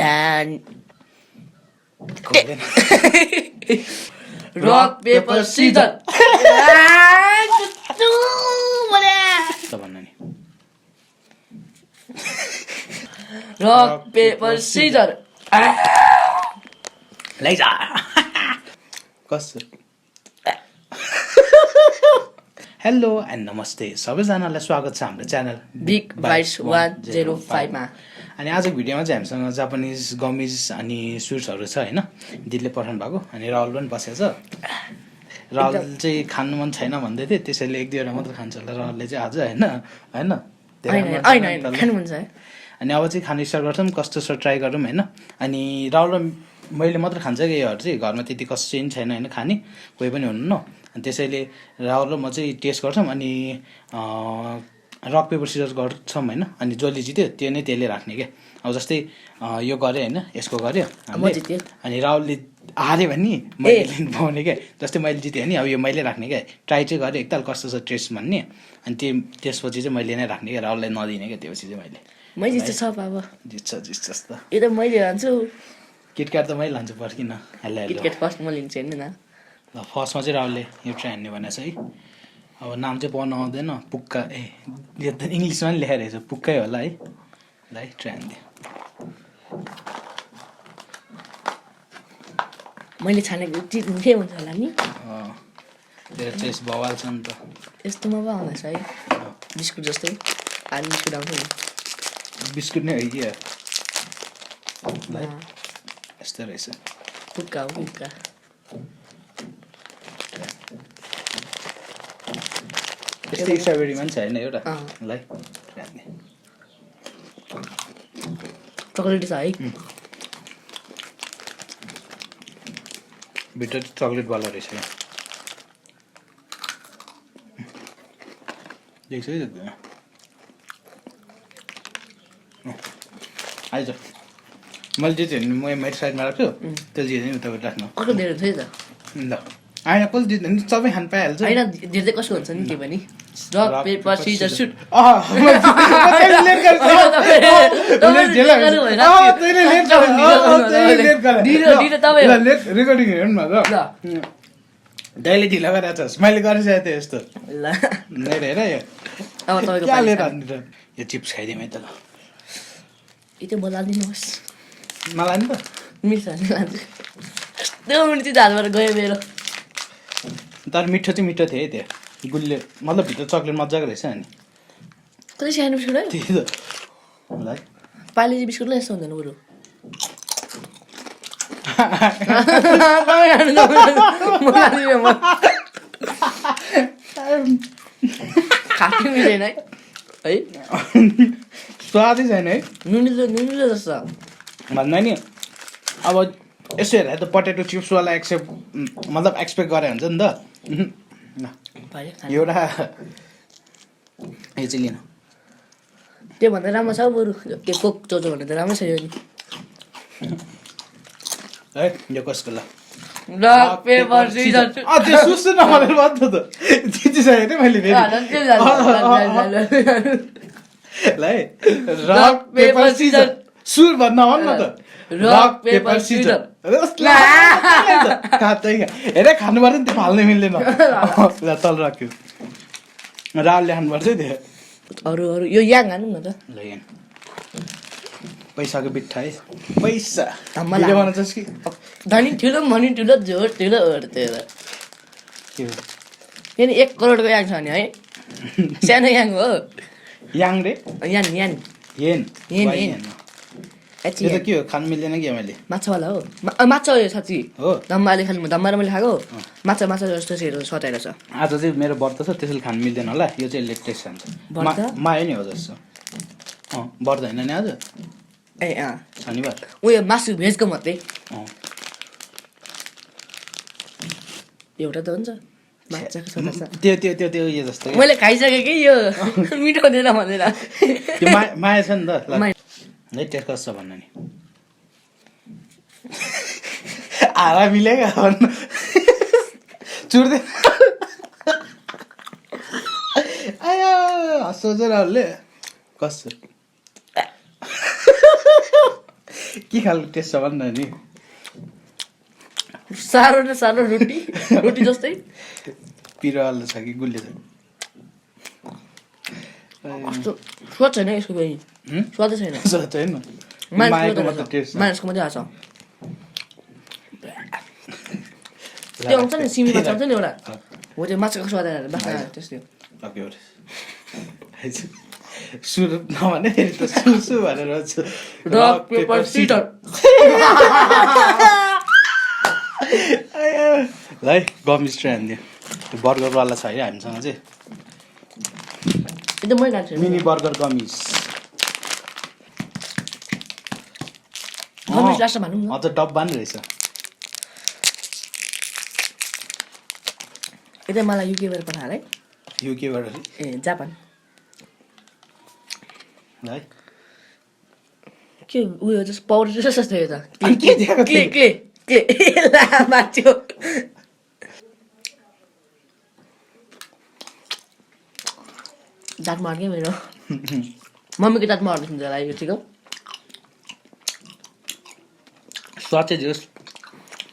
And rock, paper, scissors. Rock, paper, scissors. Laser. Hello and नमस्ते सबैजनालाई स्वागत छ हाम्रो च्यानल बिग बाइट्स 105 मा। अनि आजको भिडियोमा चाहिँ हामीसँग जापानिज गमिज अनि स्विट्सहरू छ हैन, दिदीले पठाउनु भएको। अनि राहुल पनि बसेको छ। राहुल चाहिँ खानु मन छैन भन्दै थियो, त्यसैले एक दुईवटा मात्र खान्छ होला राहुलले चाहिँ आज हैन हैन खानु मन छ। अनि अब चाहिँ खानु स्टार्ट गर्छौँ, कस्तो छ ट्राई गरौँ हैन। अनि राहुल र मैले मात्र खान्छ कि योहरू चाहिँ, घरमा त्यति कसै पनि छैन हैन खाने, कोही पनि हुनुहुन्न। अनि त्यसैले राहुल र म चाहिँ टेस्ट गर्छौँ। अनि रक पेपर सिजर गर्छौँ हैन। अनि जसले जित्यो त्यो नै त्यसले राख्ने क्या। अब जस्तै यो गऱ्यो हैन, यसको गऱ्यो अनि राहुलले हार्यो भने मैले पाउने क्या। जस्तै मैले जितेँ भने अब यो मैले राख्ने क्या। ट्राई चाहिँ गरेँ एकताल कस्तो छ टेस्ट भन्ने। अनि त्यसपछि चाहिँ मैले नै राख्ने क्या, राहुललाई नदिने क्या। त्यसपछि चाहिँ मैले जित्छ सब अब जित्छ त यो त मैले लान्छु। किटक्याट त मैले लान्छु पर्किन। किटक्याट फर्स्ट म लिन्छु हैन। ल फर्स्टमा चाहिँ राहुलले यो ट्राई हान्ने भनेको छ है। अब नाम चाहिँ पढ्न आउँदैन, पुक्का यो त इङ्ग्लिसमा पनि लेखेर रहेछ, पुक्कै होला है। ल है ट्राई हान्दियो। मैले छानेको चिज मुखै हुन्छ होला नि। तेरो टेस्ट बवाल छ नि त। यस्तोमा पो आउँदैछ है, बिस्कुट जस्तै। आलु बिस्कुट आउँछ नि, बिस्कुट नै हो कि ल यस्तो रहेछ। पुक्का हो पुक्का। यस्तै स्ट्रबेरीमा पनि छ होइन एउटा। ल चक्लेट छ है, भित्र चक्लेटवाला रहेछ क्या। देख्छ है देख्दैन आइज। मैले जित्यो भने म मेरो साइडमा राख्छु, त्यो जित्यो भने तपाईँ राख्नु। कस्तो धेरै थियो त। ल आएन कसले जित्यो भने सबै खानु पाइहाल्छ होइन, धेरै कसो हुन्छ नि त्यो पनि। Rock paper scissor shoot. Recording हेर्नु न त, दाइले ढिलो गरिरहेको छ, मैले गरिसकेको थिएँ यस्तो। ल हेर अब तपाईँको यो चिप्स खाइदिउँ है त। ल यति बोलाइदिनुहोस् मलाई नि त मिठो लान्छु। त्यो मिठो झालबाट गयो मेरो। तर मिठो चाहिँ मिठो थियो है त्यो, गुलियो मतलब भित्र चक्लेट मजाको रहेछ नि। कति सानो बिस्कुट है त्यही त। ल पार्ले बिस्कुटलाई यस्तो हुँदैन बरु। खाँदै मिलेन है, स्वादै छैन है, नुनिलो जस्तो भन्दा नि। अब यसो हेरेर त पटेटो चिप्सवाला मतलब एक्सपेक्ट गरे हुन्छ नि त। एउटा यो चाहिँ लिनु, त्योभन्दा राम्रो छ बरु। त्यो कोक चोचो भन्दा त राम्रो छ यो नि है। यो कसको? ल रक पेपर सिजर त्यो सुस्छु नमानेर भन्छु त, जितिसकेँ मैले फेरि। ल है रक पेपर सिजर सुर भन्न आउनु न त। रक पेपर सिजर काट्दै हेर खानु पर्छ नि, त्यो फाल्नै मिल्दैन। ल तल राख्यो, राहुलले खानु पर्छ त्यो। अरू यो याङ हानु न त। ल याङ पैसाको बिट्ठा है, पैसा धम्मला बनाउँछ कि धनी ठुलो मनी ठुलो जोर ठुलो त्यो फेरि 1 करोडको याङ छ नि है। सानो याङ हो याङ रे, यान यान येन येन यो त के हो, खानु मिल्दैन कि मैले। माछावाला हो, माछा हो यो साँच्ची हो। धम्माले खानु, धम्मा र मैले खाएको माछा जस्तो सटाएर छ। आज चाहिँ मेरो व्रत छ, त्यसैले खानु मिल्दैन होला। यो चाहिँ लेटेस्ट खान्छ, माया नि हो जस्तो। व्रत होइन नि आज, ए शनिबार। उयो मासु भेजको मात्रै एउटा त हुन्छ। त्यो त्यो त्यो त्यो यो जस्तो मैले खाइसकेँ कि यो मिठो हुँदैन भनेर। त्यो माया छ नि त। है टेस्ट कस्तो भन्नु नि, आरा मिलेगा भन्नु चुर्दै आयो सोच राहुलले कस्तो के खालको टेस्ट छ भन्नु नि सारो न सारो रोटी जस्तै पिरोवाला छ कि गुलियो छ कस्तो स्वाद छैन यसको पनि स्वादै छैन छैन मान्छेको मात्रै आएको त्यो आउँछ नि सिमी माछा आउँछ नि एउटा हो त्यो माछाको स्वाद आएर बाख्रा त्यस्तै सुरु नभने फेरि त सुसु भनेर रक पेपर सिजर ल है गमिस ट्राई हान्दियो त्यो बर्गरवाला छ है हामीसँग चाहिँ एकदम मै लाग्छ मिनी बर्गर गमिस गमिस लाग्छ भनौँ न अझ डब्बा नि रहेछ यतै मलाई युकेबाट पठाएर है युकेबाट ए जापान है के उयो जस्तो पाउडर जस्तो थियो त के दिएको के लामा थियो दाँत मार्के मेरो मम्मीको दाँत मार्दैछ नि त्यसलाई यो ठिक हो स्वाद चाहिँ जस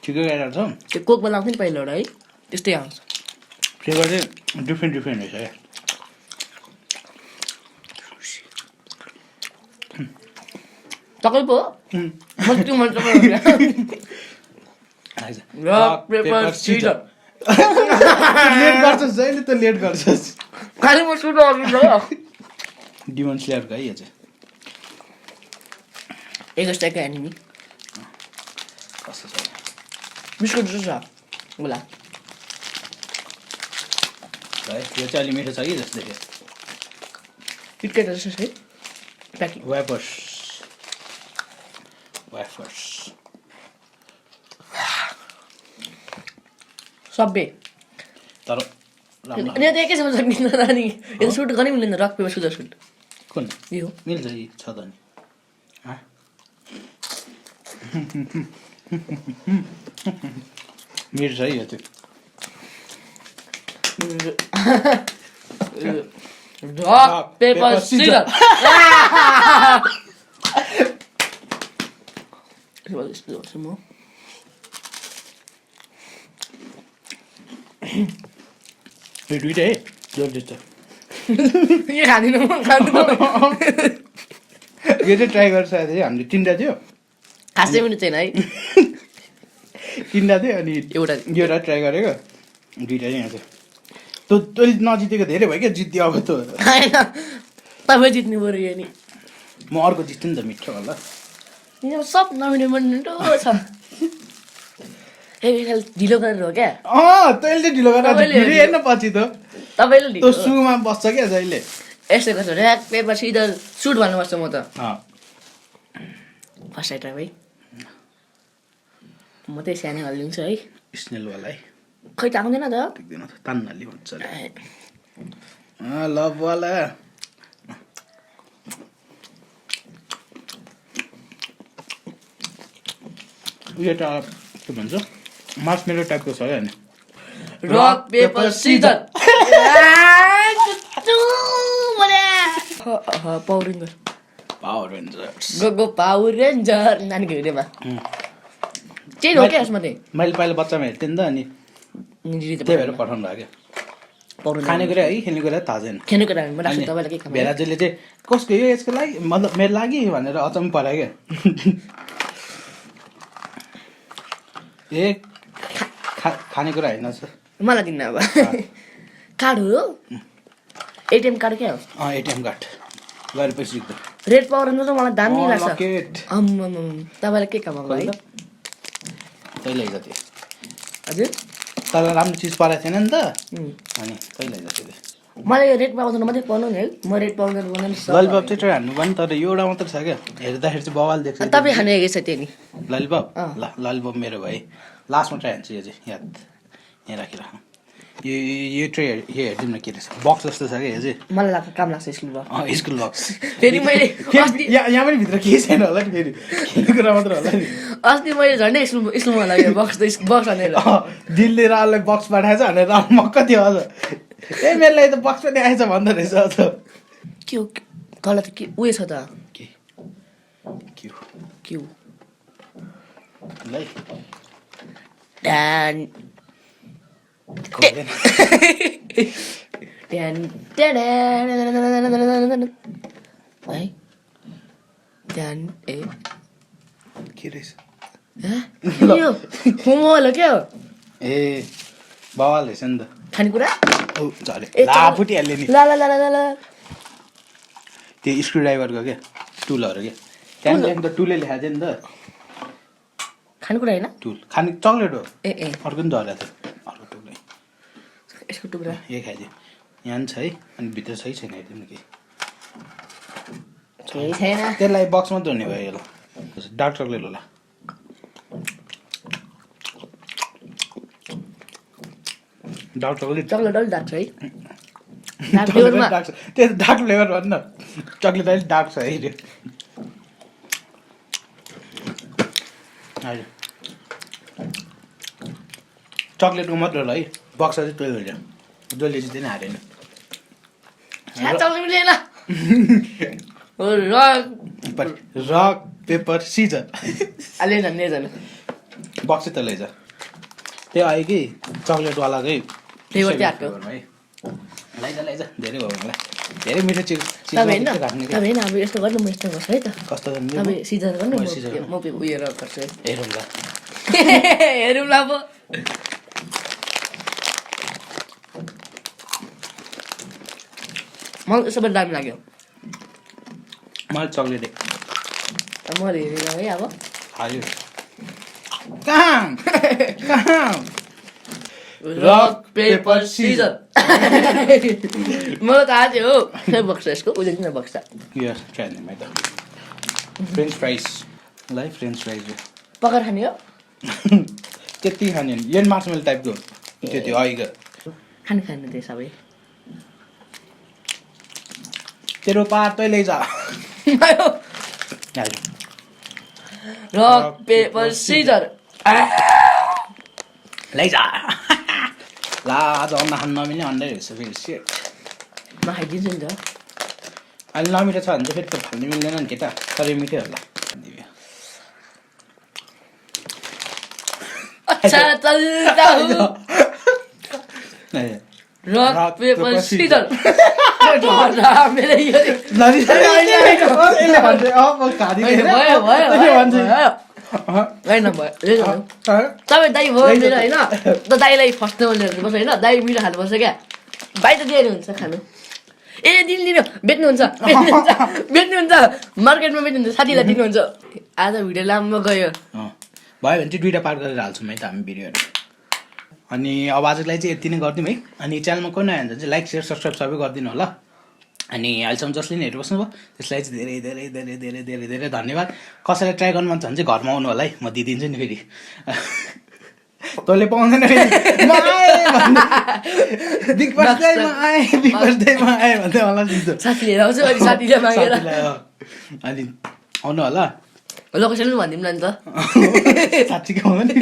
ठिकै आइरहेको छ त्यो कोकमा लाउँथ्यो नि पहिला एउटा है त्यस्तै आउँछ फ्लेभर चाहिँ डिफ्रेन्ट रहेछ क्या तपाईँ पो म त्यो मन रक पेपर सिजर लेट गर्छस् जहिले त लेट गर्छस् खालि म सुट गर्नु डिमन स्लेयरको है यो चाहिँ एगस्टाकै एनिमी कस्तो छ बिस्कुट जस्तो छ होला है यो चाहिँ अलि मिठो छ कि जस्तो देख्यो किटकेट जस्तो छ है प्याकिङ वेफर्स सबै तर अनि त एकै समय सकिन्छ नानी यो सुट गर्नै मिल्दैन रक पेपर सुजर सुट कुन यो मिल्छ यी छ त नि मिठो छ है यो चाहिँ रक पेपर सिजर म यो दुइटै है जल्दी त यो खाँदिनँ म खाँदिनँ यो चाहिँ ट्राई गर्छ हामीले तिनवटा थियो खासै पनि छैन है तिनवटा थियो अनि एउटा ट्राई गरेको दुइटा चाहिँ यहाँ थियो तैँले नजितेको धेरै भयो क्या जित्यो अब त होइन तपाईँ जित्नु पऱ्यो यो नि म अर्को जित्छु नि त मिठो होला यहाँ सब नमिठो मिठो छ ए ढिलो गरेर हो क्या तैँले ढिलो गरेर हेर्न पछि त तपाईँले त्यो सुमा बस्छ क्या जहिले यस्तो गर्छ ऱ्याक पेपर सिजर सुट भन्नुपर्छ म त फर्स्ट आइटम है म चाहिँ सानो हालिदिन्छु है स्नेलवाला है खै त आउँदैन त देख्दैन त तान्नाले भन्छ लभवाला यो त के भन्छ मार्समेलो टाइपको छ क्या नि rock paper scissor power ranger go power ranger नानीको हेरेमा त्यही हो क्या यसमा चाहिँ मैले पहिला बच्चामा हेर्थेँ नि त अनि त्यही भएर पठाउनु भयो क्या खानेकुरा है खेल्नेकुरा थाहा छैन खेल्नेकुरा तपाईँलाई के भेराजुले चाहिँ कसको यो यसको लागि मतलब मेरो लागि भनेर अचम्म पऱ्यो क्या ए खानेकुरा होइन मलाई दिन्न अब कार्ड हो एटिएम कार्ड क्या हो एटिएम कार्ड गएर पैसा सिक्दा रेड पावर त मलाई दाम नि लाग्छ तपाईँलाई के काम है तैँले जति हजुर तर राम्रो चिज पराएको थिएन नि त अनि तैँले जति मलाई रेड पाउडर मात्रै पाउनु नि है म रेड पाउडर बनाउनु ललिपप चाहिँ ट्राई हान्नु पनि तर एउटा मात्र छ क्या हेर्दाखेरि चाहिँ बवाल देख्छ तपाईँ खाने छ त्यो नि ललिपप ल ललिपप मेरो भाइ लास्टमा ट्राई हान्छु यो चाहिँ याद यहाँ राखिराख यो ट्रे यो हेरिदिउँ न के रहेछ बक्स जस्तो छ क्या यो चाहिँ मलाई लाग्छ काम लाग्छ स्कुल बक्स स्कुल बक्स फेरि मैले यहाँ पनि भित्र केही छैन होला नि फेरि खेल्ने कुरा मात्र होला नि अस्ति मैले झन्डै स्कुलमा लाग्यो बक्स बक्स भनेर दिल्ली राललाई बक्स पठाएछ भनेर मक्क थियो अझ ए मेरो लागि त बक्स पनि आएछ भन्दो रहेछ अझ के हो गलत के उयो छ त के ल ड्यान खोल्दैन ड्यान ड्यान है ड्यान ए के रहेछ यो मोमो होला क्या हो ए बवाल रहेछ नि त खानेकुरा औ झरे ला फुटिहाल्यो नि ला ला ला ला ला त्यो स्क्रु ड्राइभरको क्या टुलहरू क्या त्यहाँदेखि त टुलले लेखाएको थियो नि त खानेकुरा होइन टुल खाने चक्लेट हो ए ए अर्को पनि झरेको थियो अर्को टुलै यसको टुक्रा यही खाइदियो यहाँ पनि छ है अनि भित्र सही छैन हेरिदिउँ न केही छैन त्यसलाई बक्स मात्रै हुने भयो ल डार्क चक्लेट होला डार्क चक्लेट चक्लेट अलिक डार्क छ है डार्क फ्लेभरमा त्यो डार्क फ्लेभर भन् न चक्लेट अलिक डार्क छ है त्यो हजुर चक्लेटको मात्र होला है बक्स चाहिँ त्यो हुन्छ जसले चाहिँ त्यही हारेन चक्लेट लिएन रक पेपर सिजर अलि झन् बक्स चाहिँ त लैजा त्यो आयो कि चक्लेटवालाकै फ्लेभर चाहिँ हाटको लैजा धेरै भयो मलाई धेरै मिठो चिज तपाईँ होइन अब यस्तो गर्नु म यस्तो गर्छु है त कस्तो तपाईँ सिजर गर्नु म सिजर म उयो गर्छु है हेरौँ ल हेरौँ ल अब मलाई यसो पनि दामी लाग्यो मलाई चक्लेटै म हेरेन है अब हाल्यो कहाँ रक पेपर सिजर मलाई थाहा थियो हो खै बक्स यसको उयो किन बक्स यस ट्राई है त फ्रेन्च फ्राइज ल फ्रेन्च फ्राइज पकाएर खाने हो त्यति खाने यो मार्समेल टाइपको त्यो अघिको खानु त्यो सबै तेरो पार तै लैजा रक पेपर सिजर लैजा ला आज अन्डा खानु नमिल्ने अन्डै रहेछ फेरि सेट म खाइदिन्छु नि त अहिले नमिठो छ भने चाहिँ फेरि त फाल्नु मिल्दैन नि केटा तर यो मिठै होला अच्छा चल्दा हूँ रक पेपर सिजर तपाईँ दाइ भयो मेरो होइन त दाइलाई फर्स्ट लिएर बस्छ होइन दाइ मिठो खानुपर्छ क्या भाइ त दिएर हुन्छ खानु ए दिनु बेच्नुहुन्छ मार्केटमा बेच्नुहुन्छ साथीलाई दिनुहुन्छ आज भिडियो लामो गयो भयो भने चाहिँ दुइटा पार्ट गरेर हाल्छौँ है त हामी भिडियोहरू अनि अब आजलाई चाहिँ यति नै गरिदिउँ है अनि च्यानलमा कोही नआयो भने चाहिँ लाइक सेयर सब्सक्राइब सबै गरिदिनु होला अनि अहिलेसम्म जसले नि हेरिबस्नु भयो त्यसलाई चाहिँ धेरै धेरै धेरै धेरै धेरै धेरै धन्यवाद कसैलाई ट्राई गर्नु मन छ भने चाहिँ घरमा आउनु होला है म दिइदिन्छु नि फेरि तैँले पाउँदैन भन्दै मलाई दिन्छु साथीले आउँछ अनि साथीले मागेर अनि आउनु होला लोकेसन पनि भनिदिउँ न नि त साँच्चीकै आउनु नि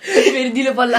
फेरि दिनु पर्ला